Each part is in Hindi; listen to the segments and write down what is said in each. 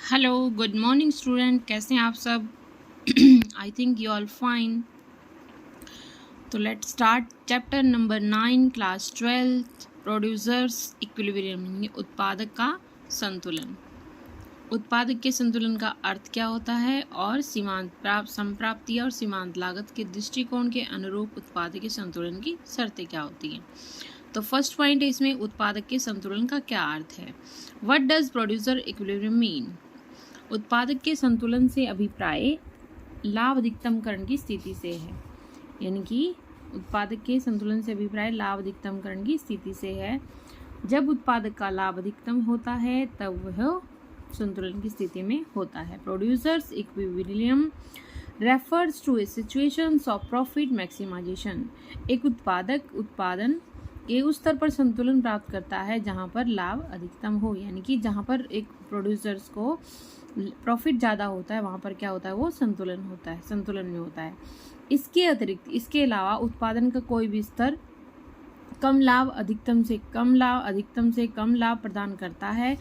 Hello, good morning student. कैसे हैं आप सब? I think you all fine. तो let's start chapter number 9 class 12 producers equilibrium, उत्पादक का संतुलन। उत्पादक के संतुलन का अर्थ क्या होता है और सीमांत संप्राप्ति और सीमांत लागत के दृष्टिकोण के अनुरूप उत्पादक के संतुलन की शर्तें क्या होती हैं। तो फर्स्ट पॉइंट है इसमें उत्पादक के संतुलन का क्या अर्थ है। What does producer equilibrium mean. उत्पादक के संतुलन से अभिप्राय लाभ अधिकतमकरण की स्थिति से है, यानी कि उत्पादक के संतुलन से अभिप्राय लाभ अधिकतमकरण की स्थिति से है। जब उत्पादक का लाभ अधिकतम होता है तब वह संतुलन की स्थिति में होता है। Producers equilibrium refers to a situations of profit maximisation. एक उत्पादक उत्पादन के उस स्तर पर संतुलन प्राप्त करता है जहां पर लाभ अधिकतम हो, यानी कि जहां पर एक प्रोड्यूसर्स को प्रॉफिट ज़्यादा होता है वहाँ पर क्या होता है, वो संतुलन होता है, संतुलन में होता है। इसके अतिरिक्त इसके अलावा उत्पादन का कोई भी स्तर कम लाभ अधिकतम से कम लाभ प्रदान करता है।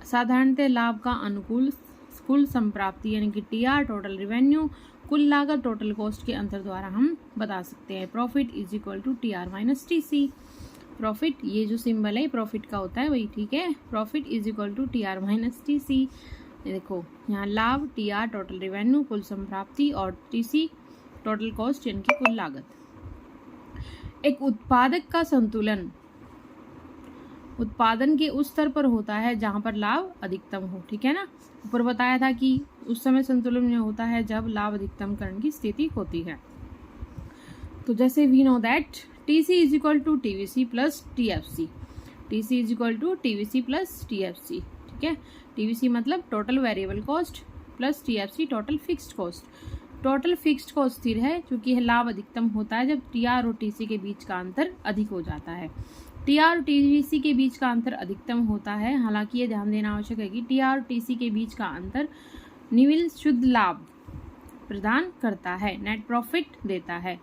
साधारणतः लाभ का अनुकूल कुल संप्राप्ति यानी कि टीआर टोटल रेवेन्यू, कुल लागत टोटल कॉस्ट के अंतर द्वारा हम बता सकते हैं। Profit is equal to TR minus TC. Profit, ये जो सिंबल है प्रॉफिट का होता है वही, ठीक है। Profit is equal to TR minus TC. देखो यहाँ लाभ टीआर टोटल रेवेन्यू कुल संप्राप्ति और टीसी टोटल कॉस्ट यानी कि कुल लागत। एक उत्पादक का संतुलन उत्पादन के उस स्तर पर होता है जहां पर लाभ अधिकतम हो, ठीक है ना। ऊपर बताया था कि उस समय संतुलन में होता है जब लाभ अधिकतमकरण की स्थिति होती है। तो जैसे we know that TC is equal to TVC plus TFC. TC is equal to TVC plus TFC, ठीक है। टीवीसी मतलब total variable cost plus TFC total fixed cost. Total fixed cost स्थिर है क्योंकि लाभ अधिकतम होता है जब टीआर और टीसी के बीच का अंतर अधिक हो जाता है। टीआर और टीवीसी के बीच का अंतर अधिकतम होता है, हालांकि ये ध्यान देना आवश्यक है कि टीआर और टीसी के बीच का अंतर निविल शुद्ध लाभ प्रदान करता है, नेट प्रॉफिट देता है।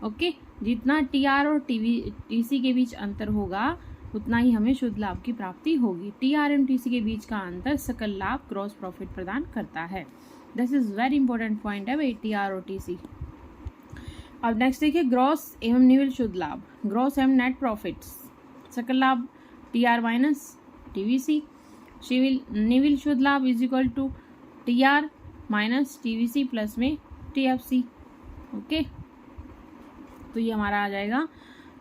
ओके, जितना टीआर और टीसी के बीच अंतर होगा उतना ही हमें शुद्ध लाभ की प्राप्ति होगी। टीआर एंड टीसी के बीच का अंतर सकल लाभ ग्रॉस प्रॉफिट प्रदान करता है। This is very important point है भाई, टीआर और टीसी। अब नेक्स्ट देखिए ग्रॉस एवं निविल शुद्ध लाभ। ग्रॉस एवं नेट प्रॉफिट्स सकल लाभ टीआर माइनस टीवीसी। निविल शुद्ध लाभ is equal to TR minus TVC plus में टीएफसी। ओके, तो ये हमारा आ जाएगा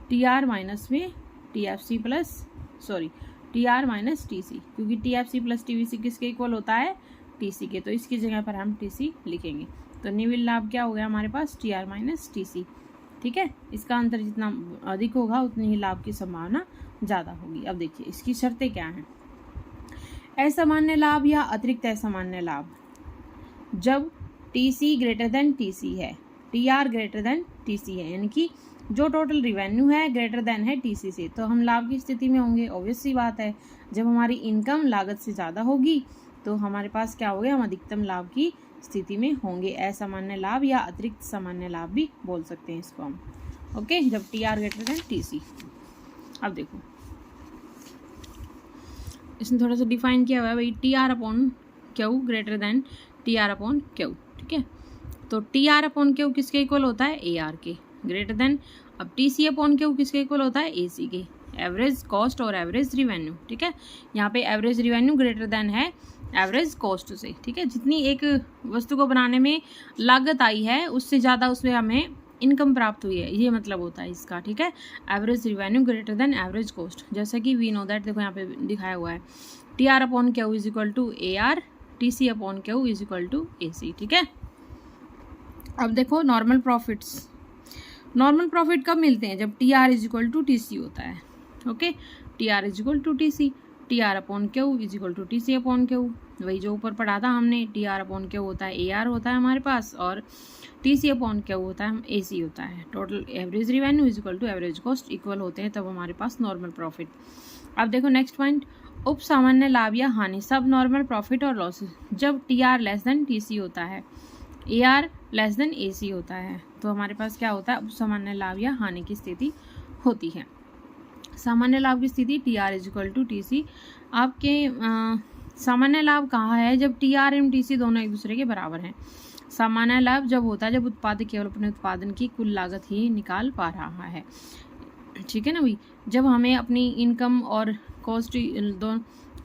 टीआर माइनस में TFC plus TR minus TC, क्योंकि टीएफसी प्लस टीवीसी किसके इक्वल होता है, टीसी के। तो इसकी जगह पर हम टीसी लिखेंगे। तो निविल लाभ क्या हो गया हमारे पास, टीआर माइनस टीसी, ठीक है। इसका अंतर जितना अधिक होगा उतनी ही लाभ की संभावना ज़्यादा होगी। अब देखिए इसकी शर्तें क्या हैं। असामान्य लाभ या अतिरिक्त असामान्य लाभ जब टीसी ग्रेटर देन टीसी है, टीआर ग्रेटर देन टीसी है, यानी कि जो टोटल रिवेन्यू है ग्रेटर देन है टीसी से, तो हम लाभ की स्थिति में होंगे। ऑब्वियस सी बात है, जब हमारी इनकम लागत से ज़्यादा होगी तो हमारे पास क्या होगा, हम अधिकतम लाभ की स्थिति में होंगे। असामान्य लाभ या अतिरिक्त सामान्य लाभ भी बोल सकते हैं इसको हम। ओके, जब टीआर ग्रेटर देन टीसी। अब देखो इसने थोड़ा सा डिफाइन किया हुआ है भाई, TR upon Q greater than TR upon Q, ठीक है। तो टीआर अपॉन क्यू किसके इक्वल होता है, एआर के, ग्रेटर देन। अब टीसी अपॉन क्यू किसके इक्वल होता है, एसी के, एवरेज कॉस्ट और एवरेज रिवेन्यू, ठीक है। यहाँ पे एवरेज रिवेन्यू ग्रेटर देन है एवरेज कॉस्ट से, ठीक है। जितनी एक वस्तु को बनाने में लागत आई है उससे ज़्यादा उसमें हमें इनकम प्राप्त हुई है, ये मतलब होता है इसका, ठीक है। Average revenue greater than average cost, जैसा कि वी नो दैट, देखो यहाँ पे दिखाया हुआ है TR upon Q is equal to AR, TC upon Q is equal to AC, ठीक है। अब देखो नॉर्मल प्रॉफिट्स। नॉर्मल प्रॉफिट कब मिलते हैं, जब TR is equal to TC होता है। Okay, TR is equal to TC, TR upon Q is equal to TC upon Q, वही जो ऊपर पढ़ा था हमने। टीआर अपॉन क्यू होता है एआर होता है हमारे पास, और टीसी अपॉन क्यू होता है एसी होता है। Total average revenue is equal to average cost इक्वल होते हैं, तब हमारे पास नॉर्मल प्रॉफिट। अब देखो नेक्स्ट पॉइंट, उप सामान्य लाभ या हानि, सब नॉर्मल प्रॉफिट और लॉसेस जब टीआर लेस देन टीसी होता है, एआर लेस देन एसी होता है, तो हमारे पास क्या होता है, उप सामान्य लाभ या हानि की स्थिति होती है। सामान्य लाभ की स्थिति TR is equal to TC. आपके सामान्य लाभ कहाँ है? जब टी आर एवं टी सी दोनों एक दूसरे के बराबर हैं। सामान्य लाभ जब होता है जब उत्पादक केवल अपने उत्पादन की कुल लागत ही निकाल पा रहा है, ठीक है ना भाई। जब हमें अपनी इनकम और कॉस्ट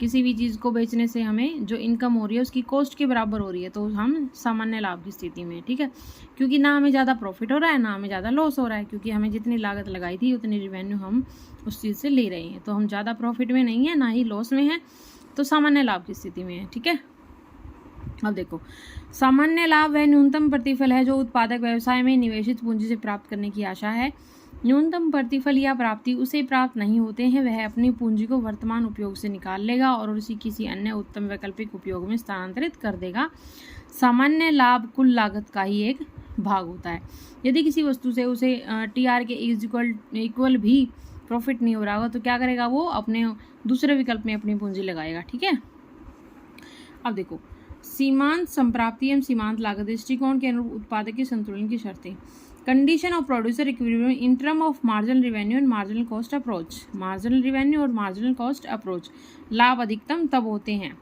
किसी भी चीज़ को बेचने से हमें जो इनकम हो रही है उसकी कॉस्ट के बराबर हो रही है, तो हम सामान्य लाभ की स्थिति में, ठीक है। क्योंकि ना हमें ज़्यादा प्रॉफिट हो रहा है ना हमें ज़्यादा लॉस हो रहा है, क्योंकि हमें जितनी लागत लगाई थी उतनी रिवेन्यू हम उस चीज़ से ले रहे हैं, तो हम ज़्यादा प्रॉफिट में नहीं है ना ही लॉस में है, तो सामान्य लाभ की स्थिति में है, ठीक है। अब देखो, सामान्य लाभ वह न्यूनतम प्रतिफल है जो उत्पादक व्यवसाय में निवेशित पूंजी से प्राप्त करने की आशा है। न्यूनतम प्रतिफल या प्राप्ति उसे प्राप्त नहीं होते हैं, वह अपनी पूंजी को वर्तमान उपयोग से निकाल लेगा और उसी किसी अन्य उत्तम वैकल्पिक उपयोग में स्थानांतरित कर देगा। सामान्य लाभ कुल लागत का ही एक भाग होता है। यदि किसी वस्तु से उसे टी आर के इक्वल भी प्रॉफिट नहीं हो रहा होगा तो क्या करेगा? वो अपने दूसरे विकल्प में अपनी पूंजी लगाएगा, ठीक है। अब देखो, सीमांत संप्राप्ति एवं सीमांत लागत दृष्टिकोण के अनुरूप उत्पादक के संतुलन की शर्तें। Condition of producer equilibrium in term of marginal revenue and marginal cost approach. Marginal revenue और मार्जिनल कॉस्ट अप्रोच। लाभ अधिकतम तब होते हैं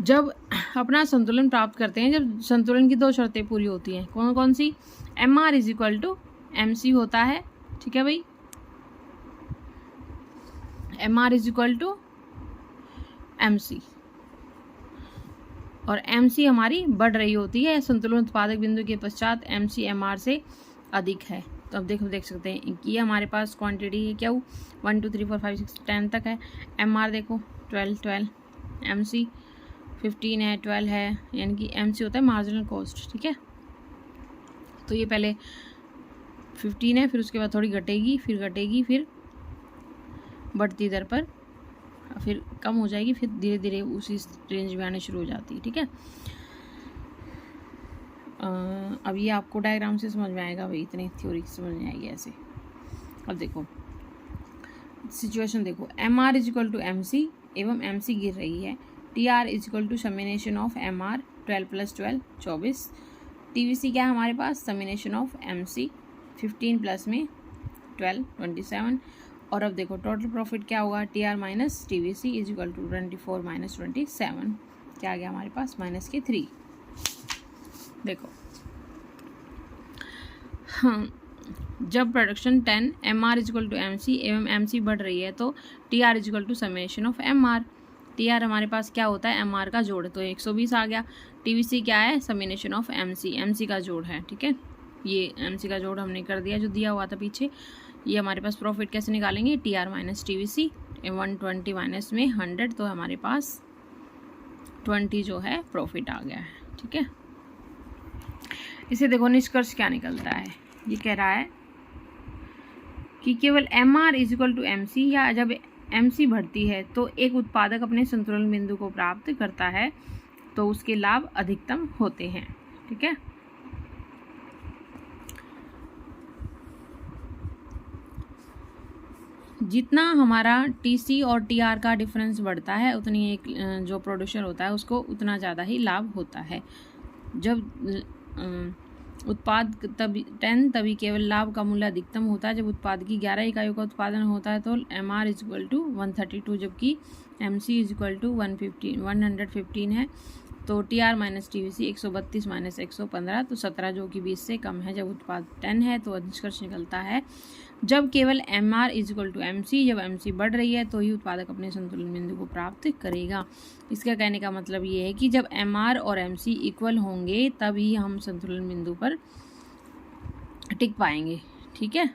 जब अपना संतुलन प्राप्त करते हैं, जब संतुलन की दो शर्तें पूरी होती हैं। कौन कौन सी? M R is equal to M C होता है, ठीक है भाई। M R is equal to M C, और एम सी हमारी बढ़ रही होती है संतुलन उत्पादक बिंदु के पश्चात एम सी एम आर से अधिक है। तो अब देख सकते हैं कि हमारे पास क्वांटिटी है क्या, 1 2 3 4 5 6 10 तक है। एम आर देखो 12 एम सी 15 है, 12 है, यानी कि एम सी होता है मार्जिनल कॉस्ट, ठीक है। तो ये पहले 15 है, फिर उसके बाद थोड़ी घटेगी, फिर बढ़ती दर पर फिर कम हो जाएगी, फिर धीरे धीरे उसी रेंज में आने शुरू हो जाती है, ठीक है। अब ये आपको डायग्राम से समझ में आएगा भाई, इतनी थ्योरी समझ में आएगी ऐसे। अब देखो सिचुएशन देखो, M R is equal to M C एवं एम सी गिर रही है। T R is equal to summation of M R 12 + 12 24। T V C क्या है हमारे पास? Summation of M C 15 plus में 12 27। और अब देखो टोटल प्रॉफिट क्या होगा? T R minus T V C is equal to 24 - 27, क्या आ गया हमारे पास? -3। देखो हाँ, जब production 10 M R is equal to M C एवं एम सी बढ़ रही है तो T R is equal to summation of M R. T R हमारे पास क्या होता है? एम आर का जोड़, तो 120 आ गया। टी वी सी क्या है? समिनेशन ऑफ एम सी का जोड़ है, ठीक है। ये एम सी का जोड़ हमने कर दिया जो दिया हुआ था पीछे। ये हमारे पास प्रॉफिट कैसे निकालेंगे? T R minus T V C, 120 minus में 100, तो हमारे पास 20 जो है प्रॉफिट आ गया है, ठीक है। इसे देखो निष्कर्ष क्या निकलता है, ये कह रहा है कि केवल M R is equal to M C, या जब एम सी बढ़ती है तो एक उत्पादक अपने संतुलन बिंदु को प्राप्त करता है तो उसके लाभ अधिकतम होते हैं, ठीक है। जितना हमारा टीसी और टीआर का डिफरेंस बढ़ता है उतनी एक जो प्रोड्यूसर होता है उसको उतना ज़्यादा ही लाभ होता है। जब उत्पाद तभी केवल लाभ का मूल्य अधिकतम होता है जब उत्पाद की 11 इकाइयों का उत्पादन होता है, तो M R is equal to 132, जबकि M C is equal to 115 है। तो T R minus T V C 132 minus 115, तो 17 जो कि 20 से कम है। जब उत्पाद 10 है तो निष्कर्ष निकलता है जब केवल M R is equal to M C, जब एम सी बढ़ रही है तो ही उत्पादक अपने संतुलन बिंदु को प्राप्त करेगा। इसका कहने का मतलब ये है कि जब एम आर और एम सी इक्वल होंगे तभी हम संतुलन बिंदु पर टिक पाएंगे, ठीक है।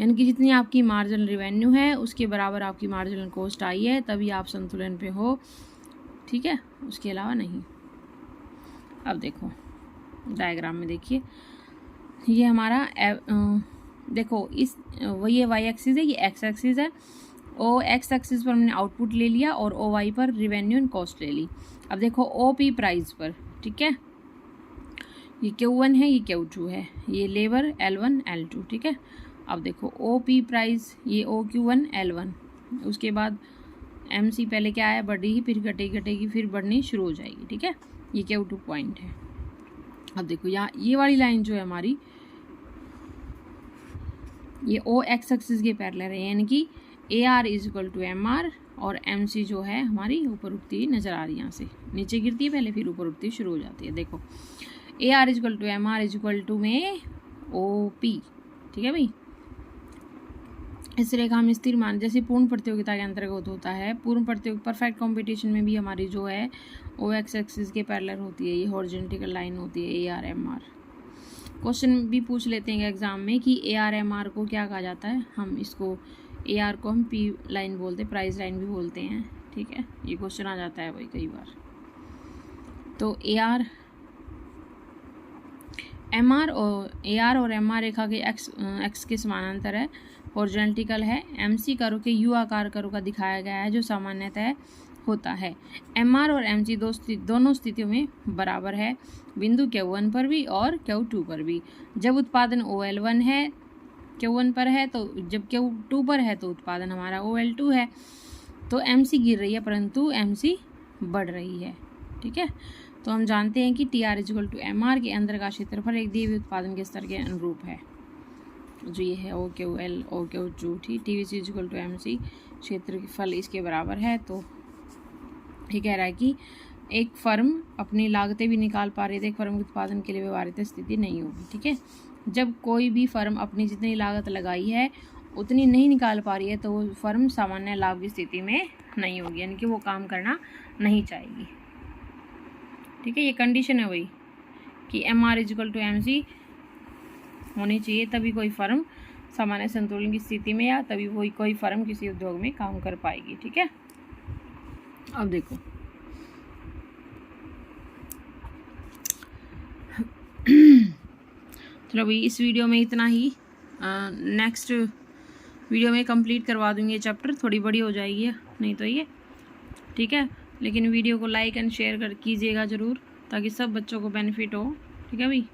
यानी कि जितनी आपकी मार्जिनल रिवेन्यू है उसके बराबर आपकी मार्जिनल कॉस्ट आई है, तभी आप संतुलन पे हो, ठीक है, उसके अलावा नहीं। अब देखो डायग्राम में देखिए, ये हमारा देखो इस ये वाई एक्सिस है, ये एक्स एक्सिस है। ओ एक्स एक्सिस पर हमने आउटपुट ले लिया और ओ वाई पर रिवेन्यू एंड कॉस्ट ले ली। अब देखो ओ पी प्राइस पर, ठीक है, ये Q1 है, ये Q2 है, ये लेबर L1 L2, ठीक है। अब देखो ओ पी प्राइस, ये ओ Q1 L1, उसके बाद एम सी पहले क्या आया? बढ़ी, फिर घटेगी, फिर बढ़नी शुरू हो जाएगी, ठीक है। ये Q2 पॉइंट है। अब देखो यहाँ ये वाली लाइन जो है हमारी, ये ओ एक्स एक्सिस के पैरेलल है, यानी कि A R is equal to M R और MC जो है हमारी ऊपर उठती हुई नज़र आ रही है, यहाँ से नीचे गिरती है पहले, फिर ऊपर उठती शुरू हो जाती है। देखो AR equal to MR equal to में OP, ठीक है भाई। इस रेखा में स्थिर मान जैसे पूर्ण प्रतियोगिता के अंतर्गत होता है, पूर्ण प्रतियोगिता परफेक्ट कंपटीशन में भी हमारी जो है OX एक्सिस के पैरेलल होती है, ये हॉरिजॉन्टल लाइन होती है AR MR। क्वेश्चन भी पूछ लेते हैं एग्जाम में कि AR MR को क्या कहा जाता है। हम इसको AR को हम P लाइन बोलते हैं, प्राइस लाइन भी बोलते हैं, ठीक है। ये क्वेश्चन आ जाता है भाई कई बार। तो AR और MR रेखा के एक्स के समानांतर है, हॉरिजॉन्टल है। MC कर्व के U आकार कर्व का दिखाया गया है जो सामान्यतः होता है। MR और MC दोनों स्थितियों में बराबर है, बिंदु Q1 पर भी और Q2 पर भी। जब उत्पादन OL1 है Q1 पर है, तो जब Q2 पर है तो उत्पादन हमारा OL2 है। तो MC गिर रही है परंतु MC बढ़ रही है, ठीक है। तो हम जानते हैं कि TR इक्वल टू MR के अंदर का क्षेत्रफल एक दिए हुए उत्पादन के स्तर के अनुरूप है, जो ये है OQL OQ2, ठीक। TVC इक्वल टू MC क्षेत्रफल इसके बराबर है। तो ये कह रहा है कि एक फर्म अपनी लागतें भी निकाल पा रही है, एक फर्म के उत्पादन के लिए व्यवहारिक स्थिति नहीं होगी, ठीक है। जब कोई भी फर्म अपनी जितनी लागत लगाई है उतनी नहीं निकाल पा रही है तो वो फर्म सामान्य लाभ की स्थिति में नहीं होगी, यानी कि वो काम करना नहीं चाहेगी, ठीक है। ये कंडीशन है वही कि MR इक्वल टू MC होनी चाहिए, तभी कोई फर्म सामान्य संतुलन की स्थिति में या तभी कोई फर्म किसी उद्योग में काम कर पाएगी, ठीक है। अब देखो चलो भाई इस वीडियो में इतना ही। नेक्स्ट वीडियो में कंप्लीट करवा दूंगी ये चैप्टर, थोड़ी बड़ी हो जाएगी नहीं तो ये, ठीक है। लेकिन वीडियो को लाइक एंड शेयर कीजिएगा ज़रूर ताकि सब बच्चों को बेनिफिट हो, ठीक है भाई।